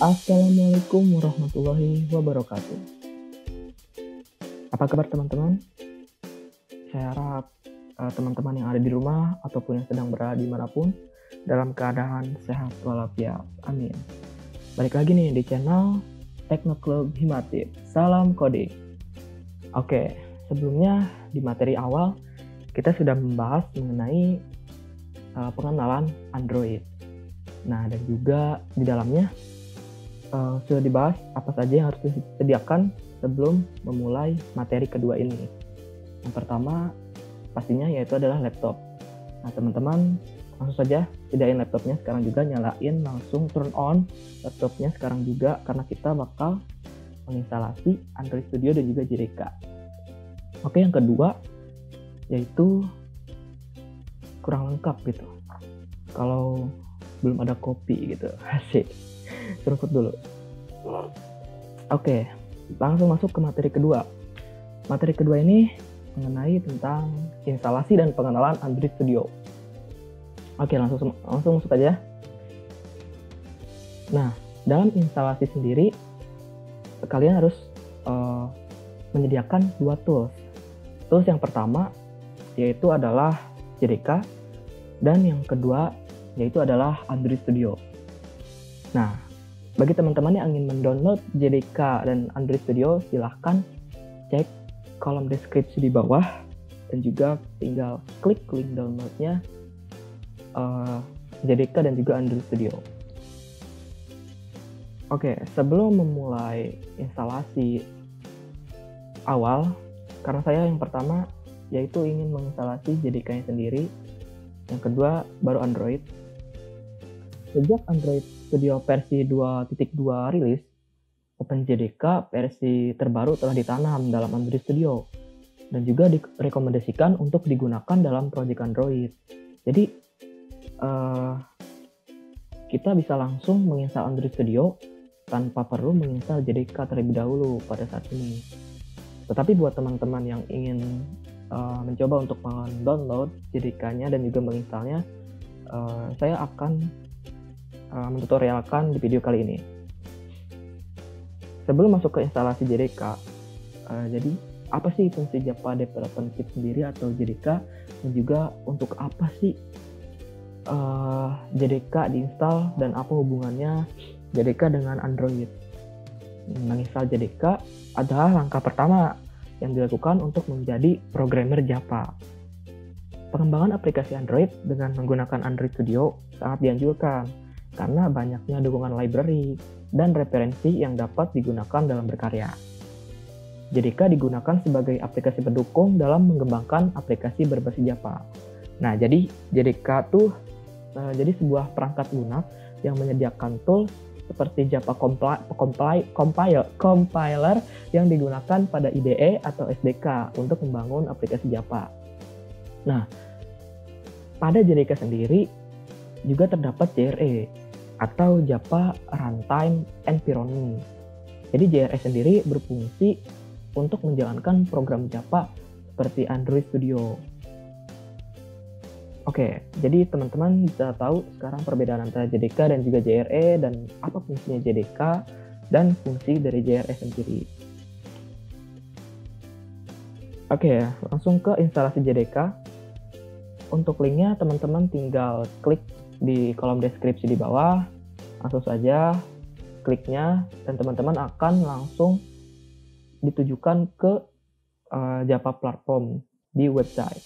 Assalamualaikum warahmatullahi wabarakatuh. Apa kabar teman-teman? Saya harap teman-teman yang ada di rumah ataupun yang sedang berada dimanapun dalam keadaan sehat walafiat. Amin. Balik lagi nih di channel Tekno Club Himatip. Salam kode. Oke, sebelumnya di materi awal kita sudah membahas mengenai pengenalan Android. Nah, dan juga di dalamnya sudah dibahas apa saja yang harus disediakan sebelum memulai materi kedua ini. Yang pertama pastinya yaitu adalah laptop. Nah, teman-teman langsung saja sediain laptopnya sekarang juga, nyalain langsung turn on laptopnya sekarang juga karena kita bakal menginstalasi Android Studio dan juga JDK. Oke, yang kedua yaitu kurang lengkap gitu. Kalau belum ada kopi gitu, asik. Seruput dulu. Oke, langsung masuk ke materi kedua. Materi kedua ini mengenai tentang instalasi dan pengenalan Android Studio. Oke, langsung masuk aja. Nah, dalam instalasi sendiri, kalian harus menyediakan dua tools. Tools yang pertama yaitu adalah JDK, dan yang kedua yaitu adalah Android Studio. Nah, bagi teman-teman yang ingin mendownload JDK dan Android Studio, silahkan cek kolom deskripsi di bawah dan juga tinggal klik link downloadnya JDK dan juga Android Studio. Oke, sebelum memulai instalasi awal, karena saya yang pertama yaitu ingin menginstalasi JDK-nya sendiri, yang kedua baru Android. Sejak Android Studio versi 2.2 rilis, OpenJDK versi terbaru telah ditanam dalam Android Studio dan juga direkomendasikan untuk digunakan dalam proyek Android. Jadi kita bisa langsung menginstal Android Studio tanpa perlu menginstal JDK terlebih dahulu pada saat ini. Tetapi buat teman-teman yang ingin mencoba untuk mendownload JDK-nya dan juga menginstalnya, saya akan mentutorialkan di video kali ini. Sebelum masuk ke instalasi JDK, jadi apa sih fungsi Java Development Kit sendiri atau JDK, dan juga untuk apa sih JDK diinstal dan apa hubungannya JDK dengan Android? Menginstal JDK adalah langkah pertama yang dilakukan untuk menjadi programmer Java. Pengembangan aplikasi Android dengan menggunakan Android Studio sangat dianjurkan karena banyaknya dukungan library dan referensi yang dapat digunakan dalam berkarya. JDK digunakan sebagai aplikasi pendukung dalam mengembangkan aplikasi berbasis Java. Nah, jadi JDK tuh jadi sebuah perangkat lunak yang menyediakan tool seperti Java compiler yang digunakan pada IDE atau SDK untuk membangun aplikasi Java. Nah, pada JDK sendiri juga terdapat JRE atau Java Runtime Environment. Jadi JRE sendiri berfungsi untuk menjalankan program Java seperti Android Studio. Oke, jadi teman-teman bisa tahu sekarang perbedaan antara JDK dan juga JRE dan apa fungsinya JDK dan fungsi dari JRE sendiri. Oke, langsung ke instalasi JDK. Untuk linknya teman-teman tinggal klik di kolom deskripsi di bawah, langsung saja kliknya dan teman-teman akan langsung ditujukan ke Java Platform di website.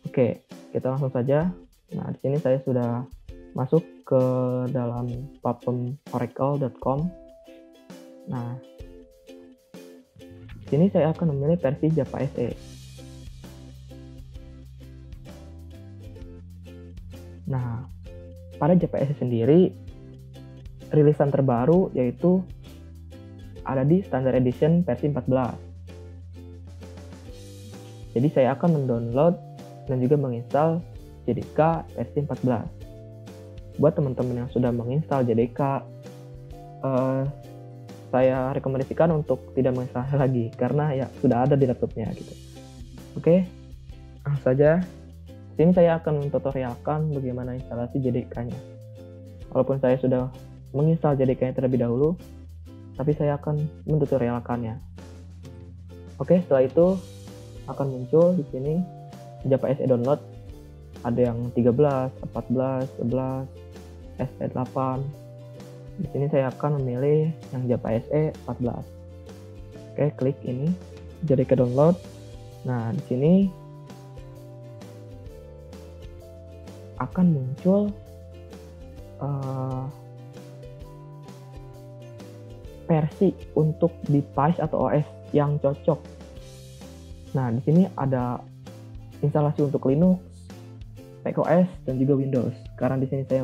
Oke, kita langsung saja. Nah, di sini saya sudah masuk ke dalam platform oracle.com. Nah, di sini saya akan memilih versi Java SE. Nah, pada Java SE sendiri, rilisan terbaru yaitu ada di Standard Edition versi 14. Jadi saya akan mendownload dan juga menginstal JDK versi 14. Buat teman-teman yang sudah menginstal JDK, saya rekomendasikan untuk tidak menginstal lagi karena ya sudah ada di laptopnya gitu. Oke, langsung saja. Sini saya akan mentutorialkan bagaimana instalasi JDK-nya. Walaupun saya sudah menginstal JDK-nya terlebih dahulu, tapi saya akan mentutorialkannya. Oke, setelah itu akan muncul di sini Java SE download. Ada yang 13, 14, 11, SE8. Di sini saya akan memilih yang Java SE 14. Oke, klik ini JDK download. Nah, di sini akan muncul versi untuk device atau OS yang cocok. Nah, di sini ada instalasi untuk Linux, macOS, dan juga Windows. Karena di sini saya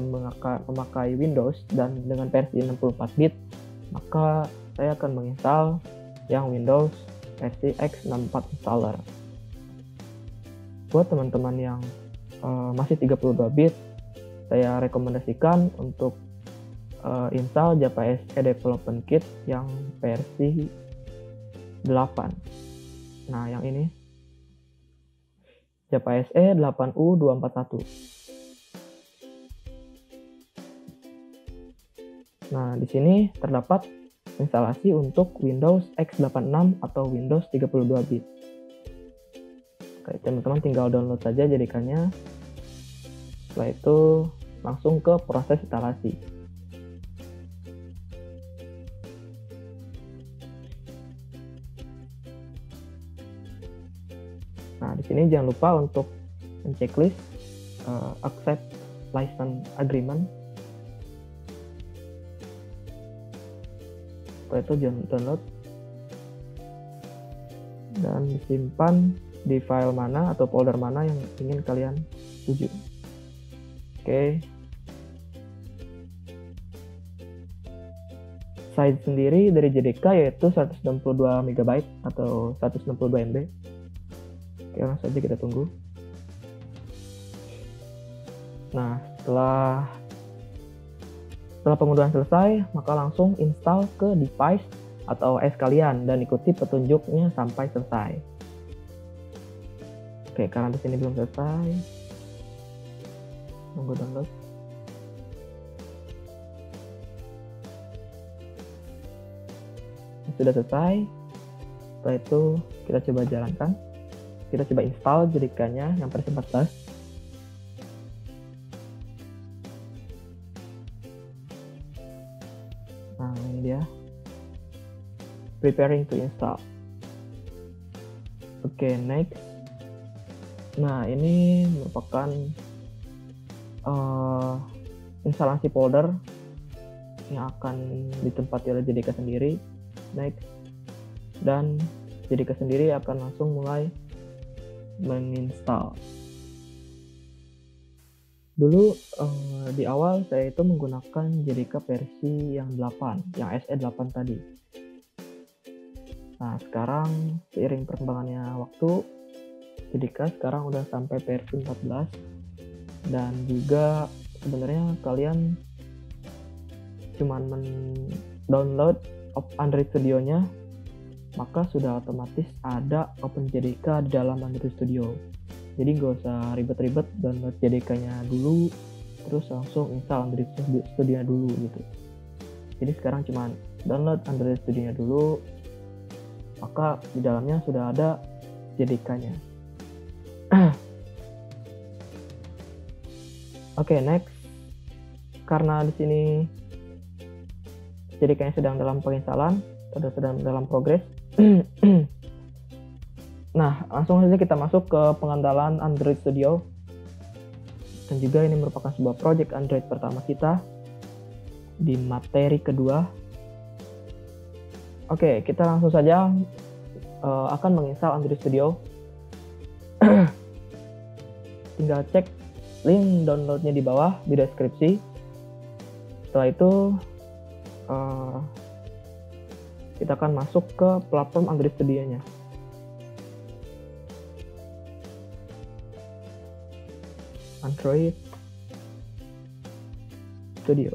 memakai Windows dan dengan versi 64 bit, maka saya akan menginstal yang Windows versi x64 installer. Buat teman-teman yang masih 32 bit, saya rekomendasikan untuk install Java SE Development Kit yang versi 8. Nah, yang ini Java SE 8U241. Nah, di sini terdapat instalasi untuk Windows x86 atau Windows 32 bit. Oke, teman-teman tinggal download saja JDK-nya. Setelah itu langsung ke proses instalasi. Nah, di sini jangan lupa untuk menceklis accept license agreement. Setelah itu download dan disimpan di file mana atau folder mana yang ingin kalian tuju. Oke. Size sendiri dari JDK yaitu 162 MB atau 162 MB. Oke, langsung saja kita tunggu. Nah, setelah pengunduhan selesai, maka langsung install ke device atau OS kalian dan ikuti petunjuknya sampai selesai. Oke, karena di sini belum selesai, nunggu download. Sudah selesai. Setelah itu kita coba jalankan. Kita coba install JDK-nya yang versi 14. Nah, ini dia. Preparing to install. Oke, next. Nah, ini merupakan instalasi folder yang akan ditempati oleh JDK sendiri. Next. Dan JDK sendiri akan langsung mulai menginstal. Dulu di awal saya itu menggunakan JDK versi yang 8, yang SE8 tadi. Nah, sekarang seiring perkembangannya waktu, JDK sekarang udah sampai versi 14. Dan juga sebenarnya kalian cuman download Android Studio-nya, maka sudah otomatis ada OpenJDK di dalam Android Studio. Jadi nggak usah ribet-ribet download JDK-nya dulu, terus langsung install Android Studio-nya dulu gitu. Jadi sekarang cuma download Android Studio-nya dulu, maka di dalamnya sudah ada JDK-nya. Oke, next. Karena di sini JDK-nya sedang dalam penginstalan, atau sedang dalam progres. Nah, langsung saja kita masuk ke pengandalan Android Studio. Dan juga ini merupakan sebuah project Android pertama kita di materi kedua. Oke, kita langsung saja akan menginstal Android Studio. Tinggal cek link downloadnya di bawah di deskripsi. Setelah itu kita akan masuk ke platform Android Studio-nya. Android Studio.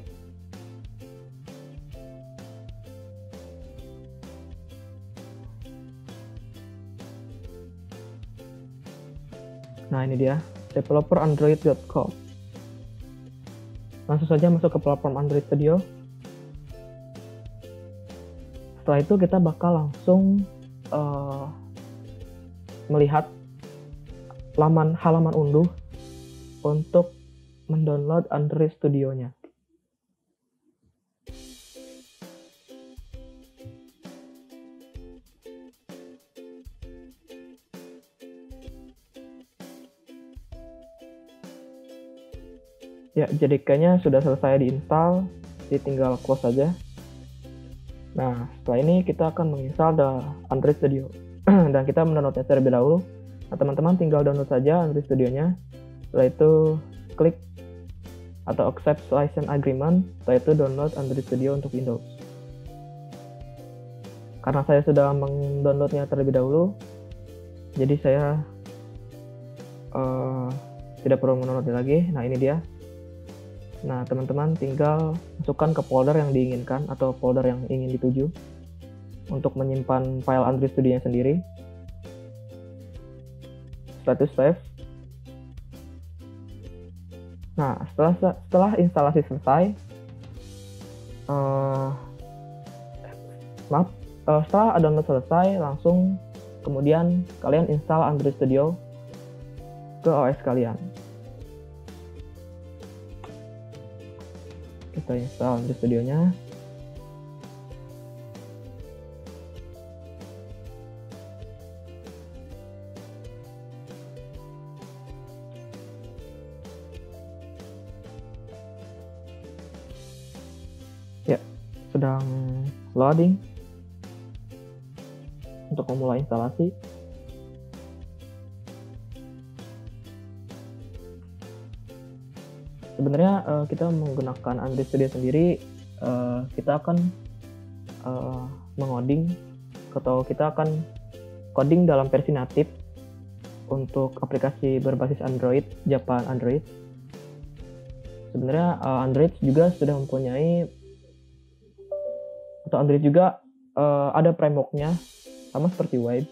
Nah, ini dia, developerandroid.com. Langsung saja masuk ke platform Android Studio. setelah itu kita bakal langsung melihat halaman unduh untuk mendownload Android Studio-nya. Ya, jadi kayaknya sudah selesai diinstal, jadi tinggal close saja. Nah, setelah ini kita akan menginstal Android Studio dan kita mendownloadnya terlebih dahulu. Nah, teman-teman tinggal download saja Android Studio-nya. Setelah itu klik atau accept license agreement. Setelah itu download Android Studio untuk Windows. Karena saya sudah mendownloadnya terlebih dahulu, jadi saya tidak perlu mendownloadnya lagi. Nah, ini dia. Nah, teman-teman tinggal masukkan ke folder yang diinginkan atau folder yang ingin dituju untuk menyimpan file Android Studio-nya sendiri. Setelah itu save. Nah, setelah instalasi selesai, setelah download selesai, langsung kemudian kalian install Android Studio ke OS kalian. Kita install Android Studio-nya. Ya, sedang loading untuk memulai instalasi. Sebenarnya kita menggunakan Android Studio sendiri, kita akan mengoding atau kita akan coding dalam versi natif untuk aplikasi berbasis Android, Japan Android. Sebenarnya Android juga sudah mempunyai, atau Android juga ada framework-nya sama seperti Wave.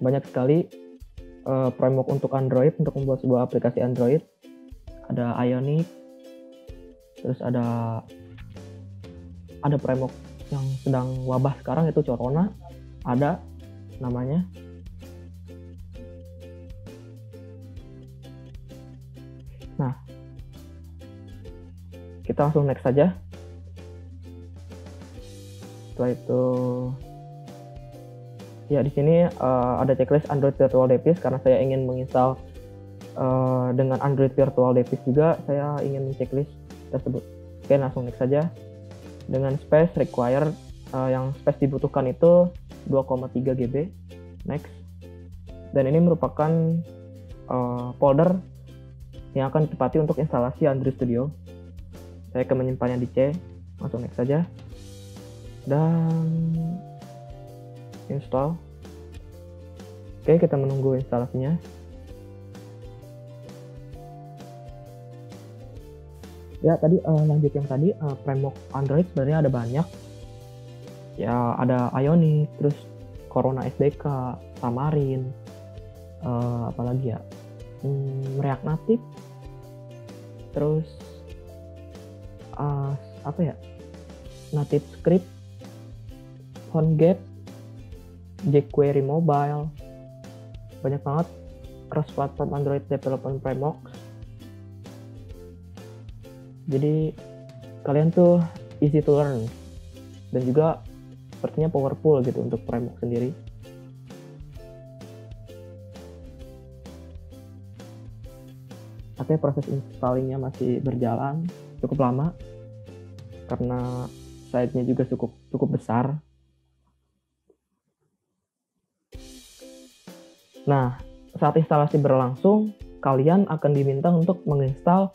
Banyak sekali framework untuk Android untuk membuat sebuah aplikasi Android. Ada Ionic, terus ada framework yang sedang wabah sekarang itu Corona, ada namanya. Nah, kita langsung next saja. Setelah itu ya, di sini ada checklist Android Virtual Device karena saya ingin menginstal dengan Android Virtual Device juga, saya ingin checklist tersebut. Oke, langsung next saja. Dengan space required, yang space dibutuhkan itu 2,3 GB. Next. Dan ini merupakan folder yang akan ditempati untuk instalasi Android Studio. Saya akan menyimpannya di C. Langsung next saja. Dan install. Oke, kita menunggu instalasinya. Ya, tadi lanjut yang tadi, framework Android sebenarnya ada banyak. Ya, ada Ionic, terus Corona SDK, Xamarin, apalagi ya, React Native, terus apa ya, Native Script, PhoneGap, jQuery Mobile, banyak banget cross-platform Android Development Framework. Jadi kalian tuh easy to learn dan juga sepertinya powerful gitu untuk framework sendiri. Tapi proses installingnya masih berjalan cukup lama karena site-nya juga cukup besar. Nah, saat instalasi berlangsung, kalian akan diminta untuk menginstal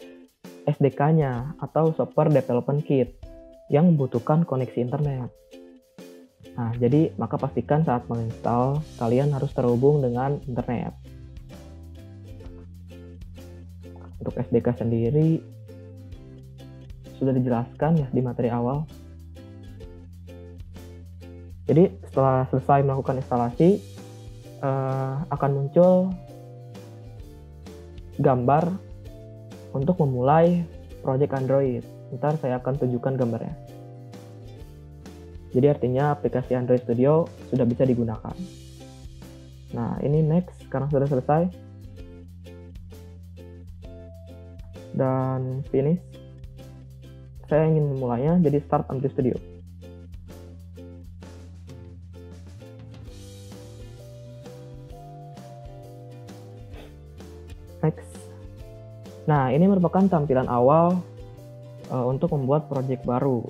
SDK-nya atau Software Development Kit yang membutuhkan koneksi internet. Nah, jadi maka pastikan saat menginstal, kalian harus terhubung dengan internet. Untuk SDK sendiri, sudah dijelaskan ya di materi awal. Jadi setelah selesai melakukan instalasi, akan muncul gambar untuk memulai project Android. Ntar saya akan tunjukkan gambarnya. Jadi artinya aplikasi Android Studio sudah bisa digunakan. Nah, ini next karena sudah selesai. Dan finish. Saya ingin memulainya, jadi start Android Studio. Next. Nah, ini merupakan tampilan awal untuk membuat project baru.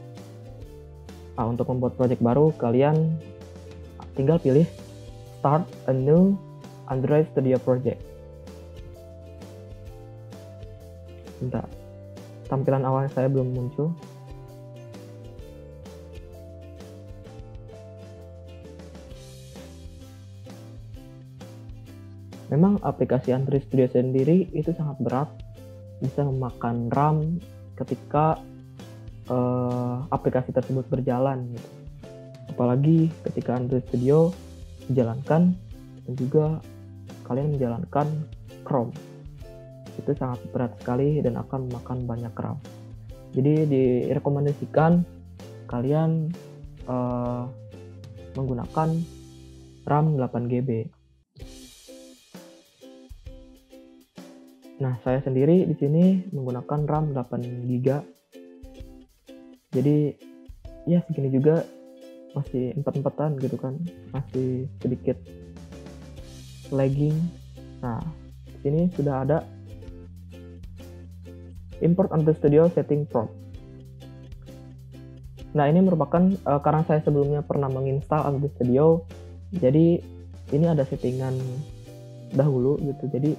Untuk membuat project baru, kalian tinggal pilih Start a new Android Studio project. Bentar, tampilan awal saya belum muncul. Memang aplikasi Android Studio sendiri itu sangat berat, bisa memakan RAM ketika aplikasi tersebut berjalan gitu. Apalagi ketika Android Studio dijalankan dan juga kalian menjalankan Chrome, itu sangat berat sekali dan akan memakan banyak RAM. Jadi direkomendasikan kalian menggunakan RAM 8GB. Nah, saya sendiri di sini menggunakan RAM 8GB. Jadi ya segini juga, masih 4-4an gitu kan, masih sedikit lagging. Nah, di sini sudah ada import Android Studio setting prompt. Nah, ini merupakan karena saya sebelumnya pernah menginstal Android Studio, jadi ini ada settingan dahulu gitu. Jadi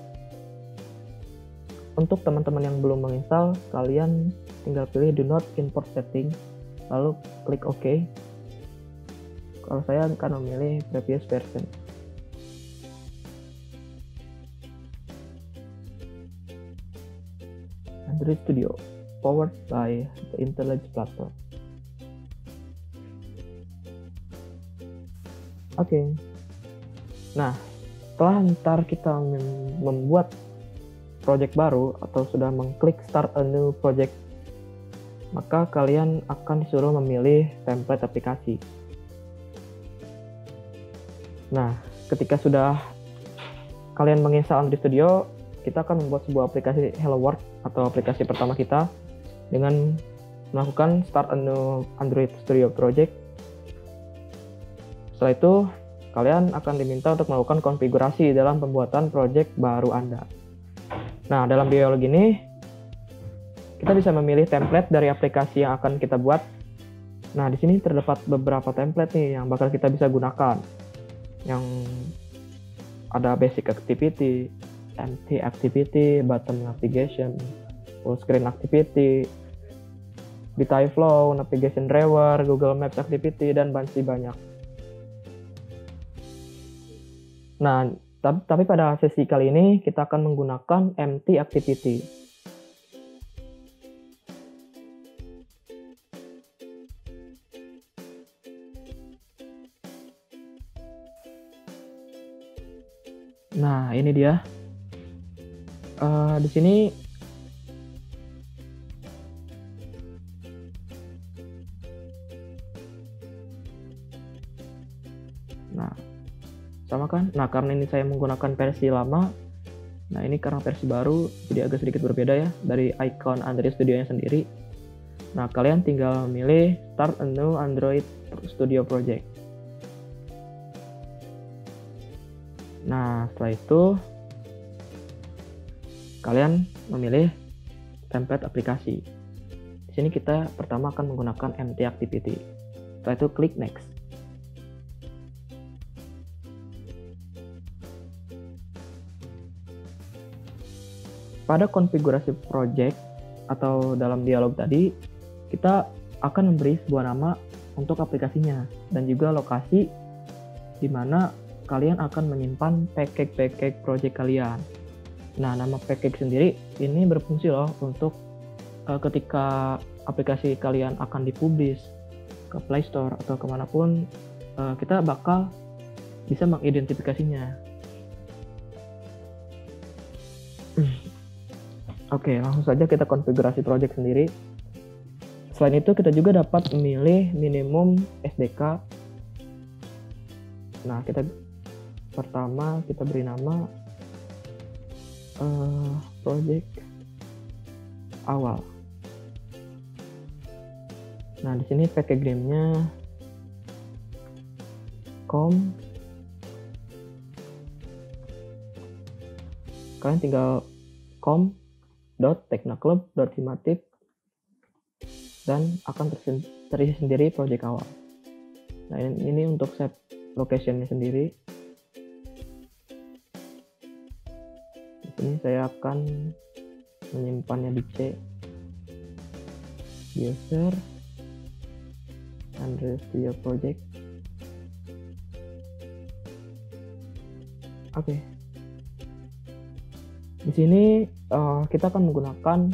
untuk teman-teman yang belum menginstal, kalian tinggal pilih do not import setting, lalu klik OK. Kalau saya akan memilih previous version. Android Studio powered by the IntelliJ platform. Oke. Nah, setelah ntar kita membuat project baru atau sudah mengklik start a new project, maka kalian akan disuruh memilih template aplikasi. Nah, ketika sudah kalian menginstal Android Studio, kita akan membuat sebuah aplikasi Hello World atau aplikasi pertama kita dengan melakukan start a new Android Studio project. Setelah itu, kalian akan diminta untuk melakukan konfigurasi dalam pembuatan project baru Anda. Nah, dalam dialog ini, kita bisa memilih template dari aplikasi yang akan kita buat. Nah, di sini terdapat beberapa template nih yang bakal kita bisa gunakan. Yang ada basic activity, empty activity, button navigation, full screen activity, detail flow, navigation driver, Google Maps activity, dan masih banyak. Nah, tapi pada sesi kali ini kita akan menggunakan empty activity. Nah, ini dia. Di sini nah, sama kan? Nah, karena ini saya menggunakan versi lama. Nah, ini karena versi baru, jadi agak sedikit berbeda ya dari icon Android Studio-nya sendiri. Nah, kalian tinggal memilih Start a new Android Studio Project. Nah, setelah itu kalian memilih template aplikasi. Di sini kita pertama akan menggunakan empty activity. Setelah itu klik next. Pada konfigurasi project atau dalam dialog tadi, kita akan memberi sebuah nama untuk aplikasinya dan juga lokasi di mana kalian akan menyimpan package project kalian. Nah, nama package sendiri ini berfungsi loh untuk ketika aplikasi kalian akan dipublish ke Play Store atau kemanapun, kita bakal bisa mengidentifikasinya. Oke, langsung saja kita konfigurasi project sendiri. selain itu kita juga dapat memilih minimum SDK. Nah, pertama kita beri nama project awal. Nah, di sini pakai gamenya kalian tinggal com.technaclub.thematic dan akan terisi sendiri project awal. Nah, ini untuk save location-nya sendiri. Di sini saya akan menyimpannya di C. User Android Studio Project. Oke. Di sini kita akan menggunakan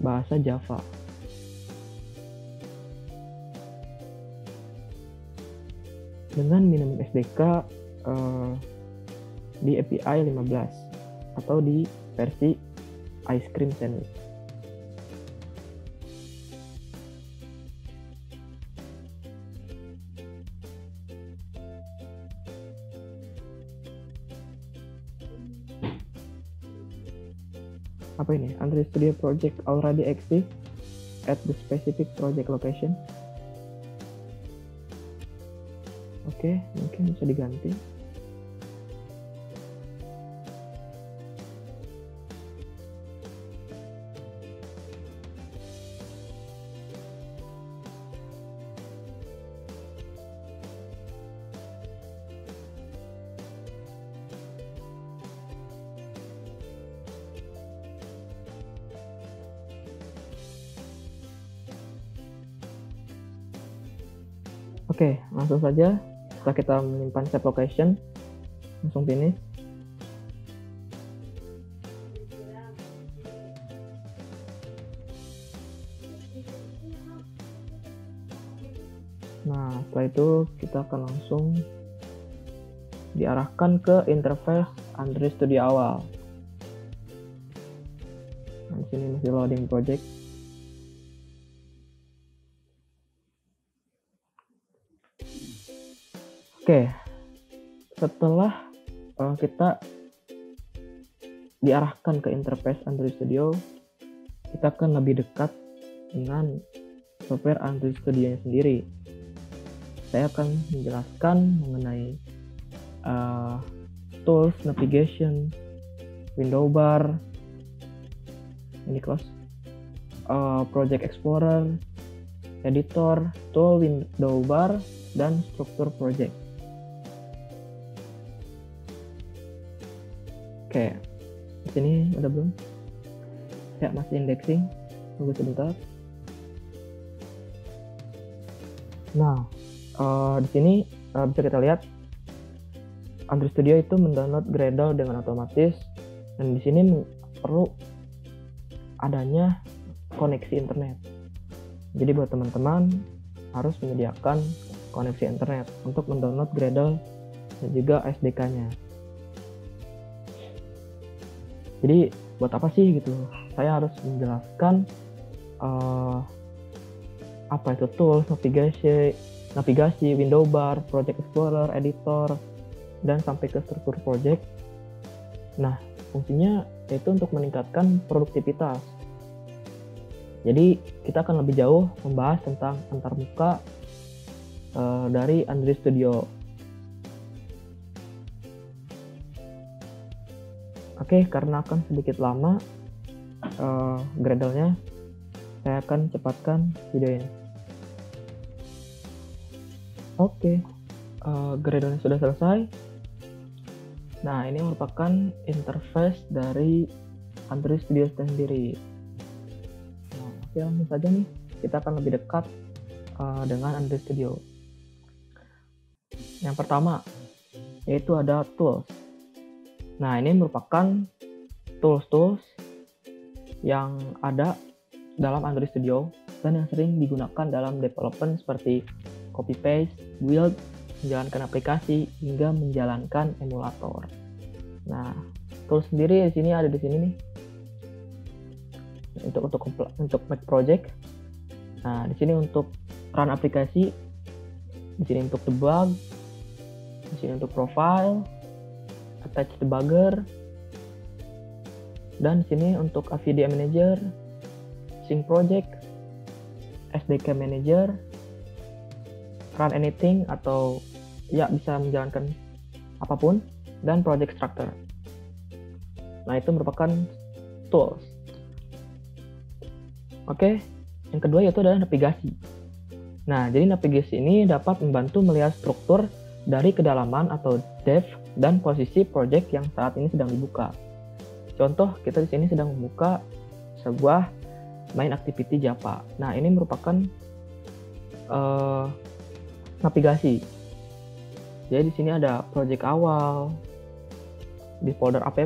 bahasa Java. Dengan minimum SDK di API 15 atau di versi Ice Cream Sandwich. Apa ini? Android Studio Project already exists at the specific project location. Oke, mungkin bisa diganti. Oke, langsung saja. Setelah kita menyimpan save location, langsung finish. Nah, setelah itu kita akan langsung diarahkan ke interface Android Studio awal. Nah, di sini masih loading project. Oke, setelah kita diarahkan ke interface Android Studio, kita akan lebih dekat dengan software Android Studio sendiri. Saya akan menjelaskan mengenai tools, navigation, window bar, ini close, project explorer, editor, tool, window bar, dan struktur project. Oke, di sini udah belum? Ya, masih indexing. Tunggu sebentar. Nah, di sini bisa kita lihat Android Studio itu mendownload Gradle dengan otomatis, dan di sini perlu adanya koneksi internet. Jadi buat teman-teman harus menyediakan koneksi internet untuk mendownload Gradle dan juga SDK-nya. Jadi buat apa sih gitu? Saya harus menjelaskan apa itu tools, navigasi, window bar, project explorer, editor, dan sampai ke struktur project. Nah, fungsinya yaitu untuk meningkatkan produktivitas. Jadi kita akan lebih jauh membahas tentang antarmuka dari Android Studio. Oke, karena akan sedikit lama Gradle-nya, saya akan cepatkan video ini. Oke, Gradle-nya sudah selesai. Nah, ini merupakan interface dari Android Studio sendiri. Nah, langsung saja nih, kita akan lebih dekat dengan Android Studio. Yang pertama, yaitu ada tools. Nah, ini merupakan tools yang ada dalam Android Studio dan yang sering digunakan dalam development seperti copy paste, build, menjalankan aplikasi, hingga menjalankan emulator. Nah, tools sendiri di sini ada di sini nih. Untuk Mac project. Nah, di sini untuk run aplikasi, di sini untuk debug, di sini untuk profile, attach debugger, dan di sini untuk AVDA manager, sync project, SDK manager, run anything atau ya bisa menjalankan apapun, dan project structure. Nah, itu merupakan tools. Oke, yang kedua yaitu adalah navigasi. Nah, jadi navigasi ini dapat membantu melihat struktur dari kedalaman atau depth dan posisi project yang saat ini sedang dibuka. Contoh, kita di sini sedang membuka sebuah main activity Java. Nah, ini merupakan navigasi. Jadi di sini ada project awal, di folder app,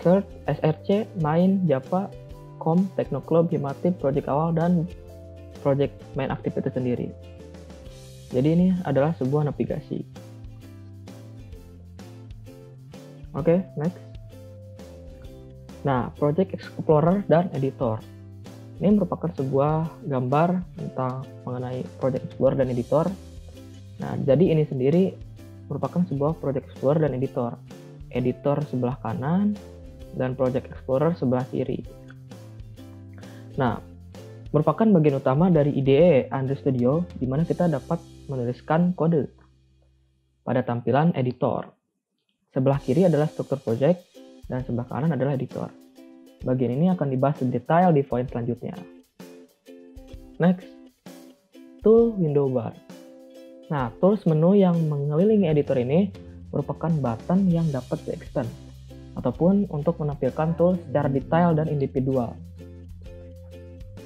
search, src, main, Java, com, Technoclub, Himatip, project awal, dan project main activity sendiri. Jadi ini adalah sebuah navigasi. Oke, next. Nah, Project Explorer dan Editor. Ini merupakan sebuah gambar tentang mengenai Project Explorer dan Editor. Nah, jadi ini sendiri merupakan sebuah Project Explorer dan Editor. Editor sebelah kanan dan Project Explorer sebelah kiri. Nah, merupakan bagian utama dari IDE Android Studio di mana kita dapat menuliskan kode pada tampilan editor. Sebelah kiri adalah struktur project dan sebelah kanan adalah editor. Bagian ini akan dibahas lebih detail di poin selanjutnya. Next, tool window bar. Nah, tools menu yang mengelilingi editor ini merupakan button yang dapat di-extend ataupun untuk menampilkan tools secara detail dan individual.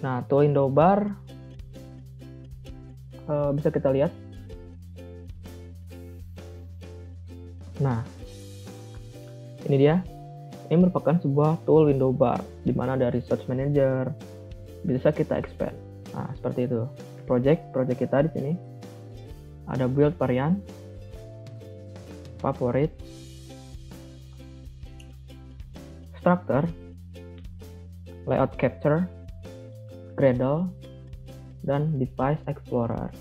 Nah, tool window bar bisa kita lihat. Nah, ini dia. Ini merupakan sebuah tool window bar di mana ada resource manager, bisa kita expand. Nah, seperti itu. Project kita di sini ada build variant, favorite, structure, layout capture, Gradle, dan device explorer.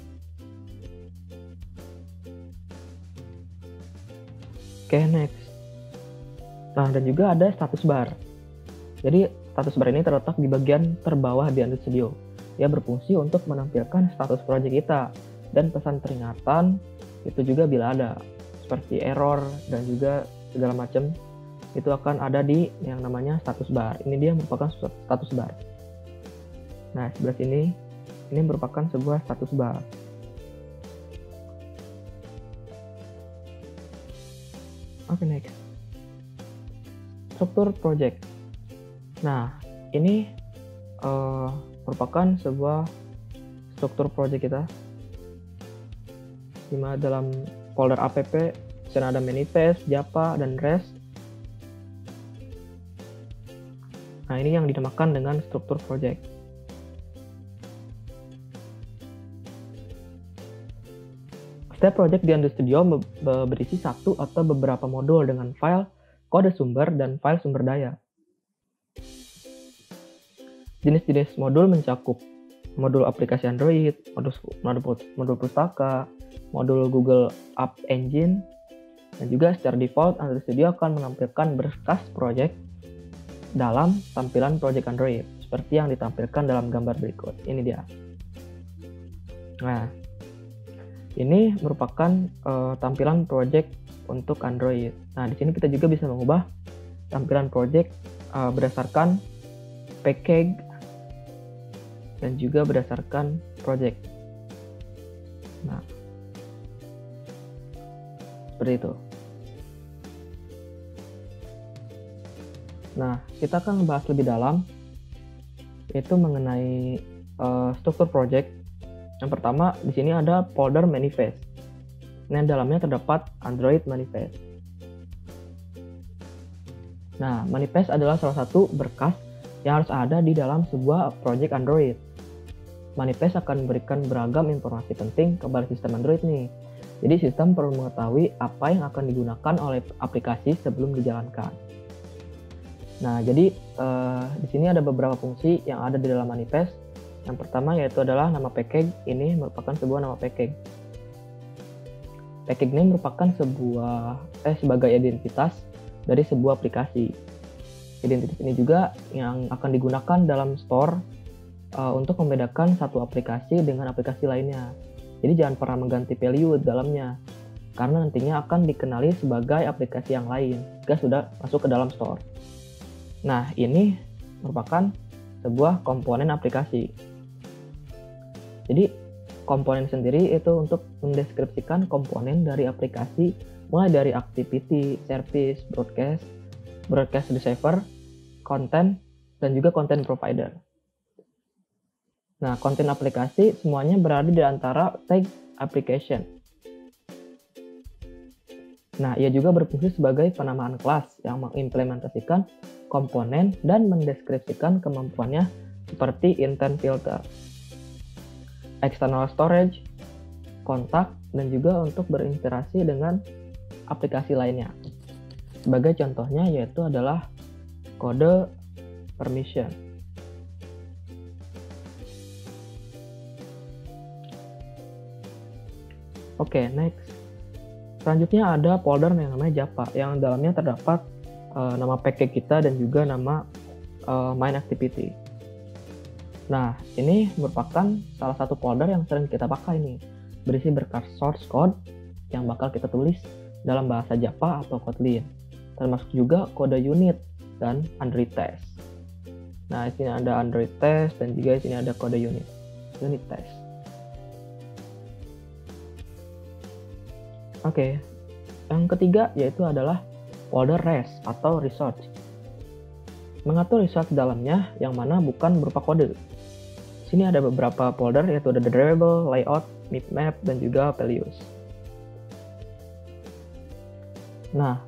Oke, next. Nah, dan juga ada status bar. Jadi, status bar ini terletak di bagian terbawah di Android Studio. Ia berfungsi untuk menampilkan status project kita dan pesan peringatan itu juga bila ada, seperti error dan juga segala macam itu akan ada di yang namanya status bar. Ini dia merupakan status bar. Nah, sebelah sini ini merupakan sebuah status bar. Oke, next. Struktur project. Nah, ini merupakan sebuah struktur project kita. Di mana dalam folder app, di sana ada manifest, Java, dan REST. Nah, ini yang dinamakan dengan struktur project. Setiap project di Android Studio berisi satu atau beberapa modul dengan file, kode sumber, dan file sumber daya. Jenis-jenis modul mencakup modul aplikasi Android, modul pustaka, modul Google App Engine, dan juga secara default Android Studio akan menampilkan berkas project dalam tampilan project Android, seperti yang ditampilkan dalam gambar berikut. Ini dia. Nah, ini merupakan tampilan project untuk Android. Nah, di sini kita juga bisa mengubah tampilan project berdasarkan package dan juga berdasarkan project. Nah, seperti itu. Nah, kita akan membahas lebih dalam yaitu mengenai struktur project. Yang pertama, di sini ada folder manifest. Nah, dalamnya terdapat Android manifest. Nah, manifest adalah salah satu berkas yang harus ada di dalam sebuah project Android. Manifest akan memberikan beragam informasi penting kepada sistem Android nih. Jadi, sistem perlu mengetahui apa yang akan digunakan oleh aplikasi sebelum dijalankan. Nah, jadi di sini ada beberapa fungsi yang ada di dalam manifest. Yang pertama yaitu adalah nama package. Ini merupakan sebuah nama package. Package name merupakan sebagai identitas dari sebuah aplikasi. Identitas ini juga yang akan digunakan dalam store untuk membedakan satu aplikasi dengan aplikasi lainnya. Jadi jangan pernah mengganti value di dalamnya, karena nantinya akan dikenali sebagai aplikasi yang lain jika sudah masuk ke dalam store. Nah, ini merupakan sebuah komponen aplikasi. Jadi, komponen sendiri itu untuk mendeskripsikan komponen dari aplikasi, mulai dari activity, service, broadcast receiver, content, dan juga content provider. Nah, konten aplikasi semuanya berada di antara tag application. Nah, ia juga berfungsi sebagai penamaan kelas yang mengimplementasikan komponen dan mendeskripsikan kemampuannya seperti intent filter, external storage, kontak, dan juga untuk berinteraksi dengan aplikasi lainnya. Sebagai contohnya yaitu adalah kode permission. Oke, next. Selanjutnya ada folder yang namanya Java, yang dalamnya terdapat nama package kita dan juga nama main activity. Nah, ini merupakan salah satu folder yang sering kita pakai nih, berisi berkas source code yang bakal kita tulis dalam bahasa Java atau Kotlin, termasuk juga kode unit dan Android test. Nah, di sini ada Android test dan juga di sini ada kode unit test. Oke, yang ketiga yaitu adalah folder res atau resource. Mengatur resource dalamnya yang mana bukan berupa kode. Di sini ada beberapa folder yaitu ada variable, layout, map, dan juga values. Nah,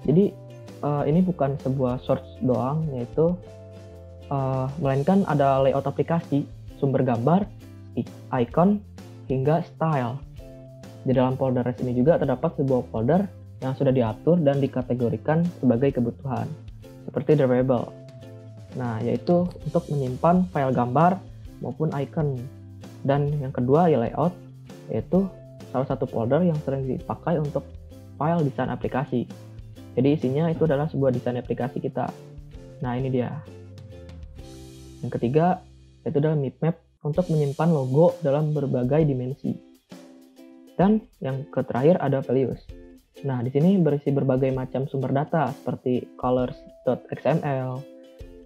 jadi ini bukan sebuah source doang, yaitu melainkan ada layout aplikasi, sumber gambar, icon, hingga style. Di dalam folder res ini juga terdapat sebuah folder yang sudah diatur dan dikategorikan sebagai kebutuhan, seperti variable. Nah, yaitu untuk menyimpan file gambar maupun icon. Dan yang kedua ya layout, yaitu salah satu folder yang sering dipakai untuk file desain aplikasi. Jadi isinya itu adalah sebuah desain aplikasi kita. Nah, ini dia. Yang ketiga, yaitu adalah map untuk menyimpan logo dalam berbagai dimensi. Dan yang terakhir ada values. Nah, di sini berisi berbagai macam sumber data seperti colors.xml.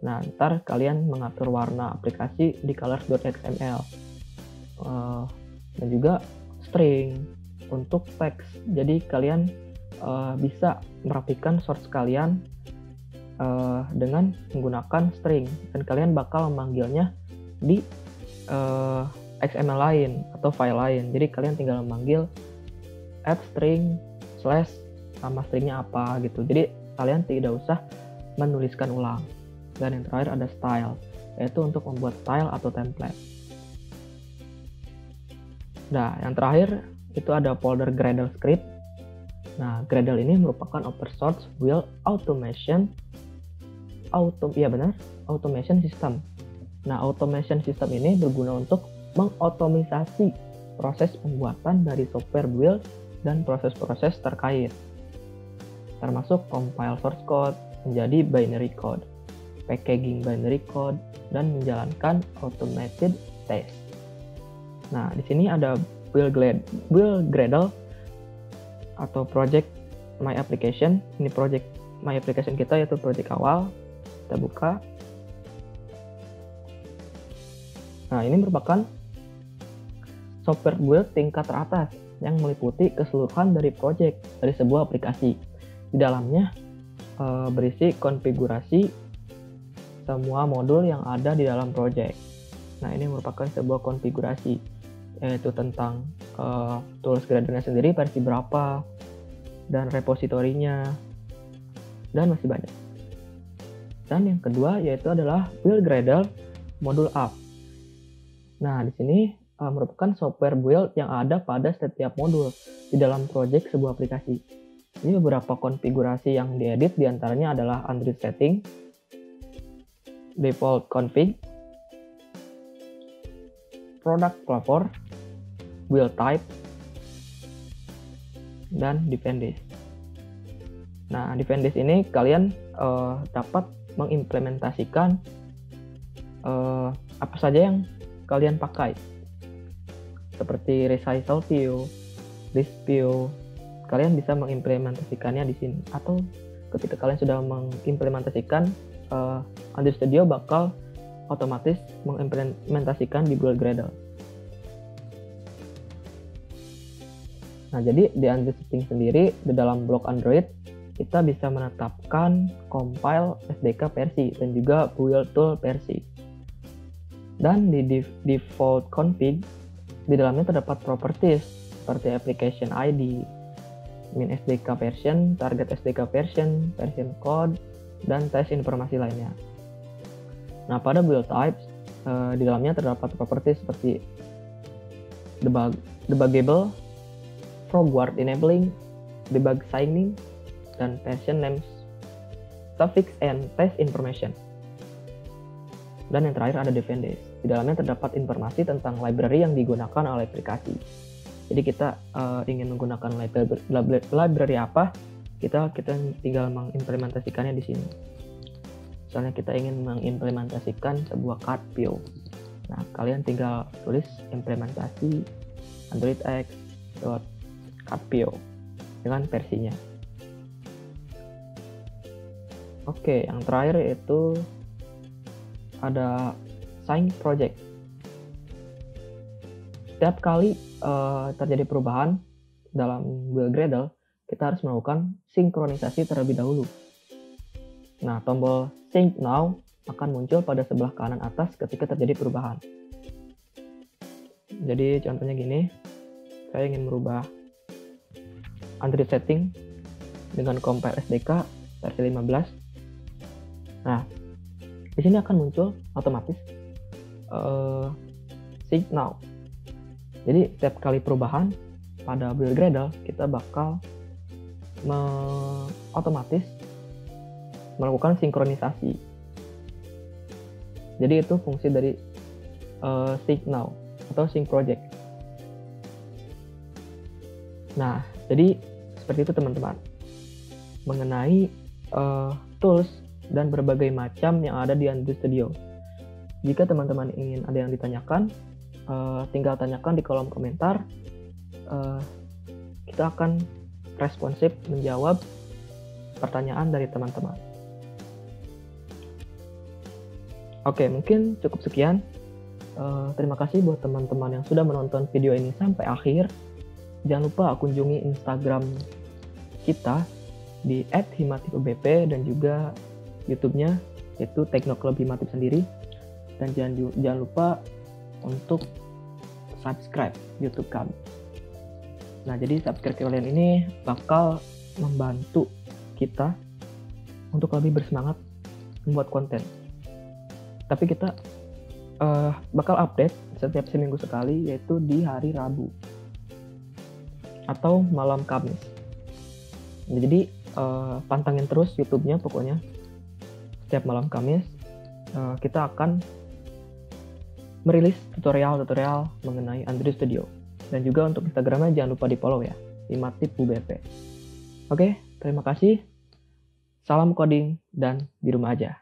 Nah, ntar kalian mengatur warna aplikasi di colors.xml. Dan juga string untuk teks. Jadi kalian bisa merapikan source kalian dengan menggunakan string, dan kalian bakal memanggilnya di XML lain atau file lain. Jadi kalian tinggal memanggil add string slash sama stringnya apa gitu. Jadi kalian tidak usah menuliskan ulang. Dan yang terakhir ada style, yaitu untuk membuat style atau template. Nah, yang terakhir itu ada folder Gradle script. Nah, Gradle ini merupakan open source wheel automation system. Nah, automation system ini berguna untuk mengotomisasi proses pembuatan dari software build dan proses-proses terkait, termasuk compile source code menjadi binary code, packaging binary code, dan menjalankan automated test. Nah, di sini ada build Gradle atau project my application. Ini project my application kita, yaitu project awal. Kita buka. Nah, ini merupakan software build tingkat teratas yang meliputi keseluruhan dari project dari sebuah aplikasi. Di dalamnya berisi konfigurasi semua modul yang ada di dalam project. Nah, ini merupakan sebuah konfigurasi, yaitu tentang tools Gradle-nya sendiri versi berapa, dan repositorinya, dan masih banyak. Dan yang kedua yaitu adalah build Gradle modul app. Nah, di sini merupakan software build yang ada pada setiap modul di dalam project sebuah aplikasi. Ini beberapa konfigurasi yang diedit, diantaranya adalah Android setting, default config, product flavor, build type, dan dependency. Nah, dependency ini kalian dapat mengimplementasikan apa saja yang kalian pakai, seperti recital view, list view. Kalian bisa mengimplementasikannya di sini, atau ketika kalian sudah mengimplementasikan, Android Studio bakal otomatis mengimplementasikan di Google Gradle. Nah, jadi di Android Setting sendiri, di dalam blok Android, kita bisa menetapkan compile SDK versi dan juga build tool versi. Dan di default config, di dalamnya terdapat properties seperti application ID, min SDK version, target SDK version, version code, dan tes informasi lainnya. Nah, pada build types, di dalamnya terdapat properties seperti debuggable, forward enabling, debug signing, dan version names, suffix, and test information. Dan yang terakhir ada dependency. Di dalamnya terdapat informasi tentang library yang digunakan oleh aplikasi. Jadi kita ingin menggunakan library apa, kita tinggal mengimplementasikannya di sini. Misalnya kita ingin mengimplementasikan sebuah card view. Nah, kalian tinggal tulis implementasi Android X card view dengan versinya. Oke, yang terakhir itu ada sync project. Setiap kali terjadi perubahan dalam Google Gradle, kita harus melakukan sinkronisasi terlebih dahulu. Nah, tombol Sync Now akan muncul pada sebelah kanan atas ketika terjadi perubahan. Jadi contohnya gini, saya ingin merubah Android setting dengan compile SDK versi 15. Nah, di sini akan muncul otomatis Sync Now. Jadi setiap kali perubahan pada Google Gradle, kita bakal otomatis melakukan sinkronisasi. Jadi itu fungsi dari Sync Now atau Sync Project. Nah, jadi seperti itu teman-teman mengenai tools dan berbagai macam yang ada di Android Studio. Jika teman-teman ingin ada yang ditanyakan, tinggal tanyakan di kolom komentar. Kita akan responsif menjawab pertanyaan dari teman-teman. Oke, mungkin cukup sekian. Terima kasih buat teman-teman yang sudah menonton video ini sampai akhir. Jangan lupa kunjungi Instagram kita di @himatipubp dan juga YouTube-nya yaitu Teknoklub Himatip sendiri. Dan jangan lupa untuk subscribe YouTube kami. Nah, jadi subscribe kalian ini bakal membantu kita untuk lebih bersemangat membuat konten. Tapi kita bakal update setiap seminggu sekali, yaitu di hari Rabu atau malam Kamis. Nah, jadi pantangin terus YouTube-nya pokoknya. Setiap malam Kamis kita akan merilis tutorial-tutorial mengenai Android Studio. Dan juga untuk Instagramnya jangan lupa di follow ya, himatipubp. Oke, terima kasih. Salam coding dan di rumah aja.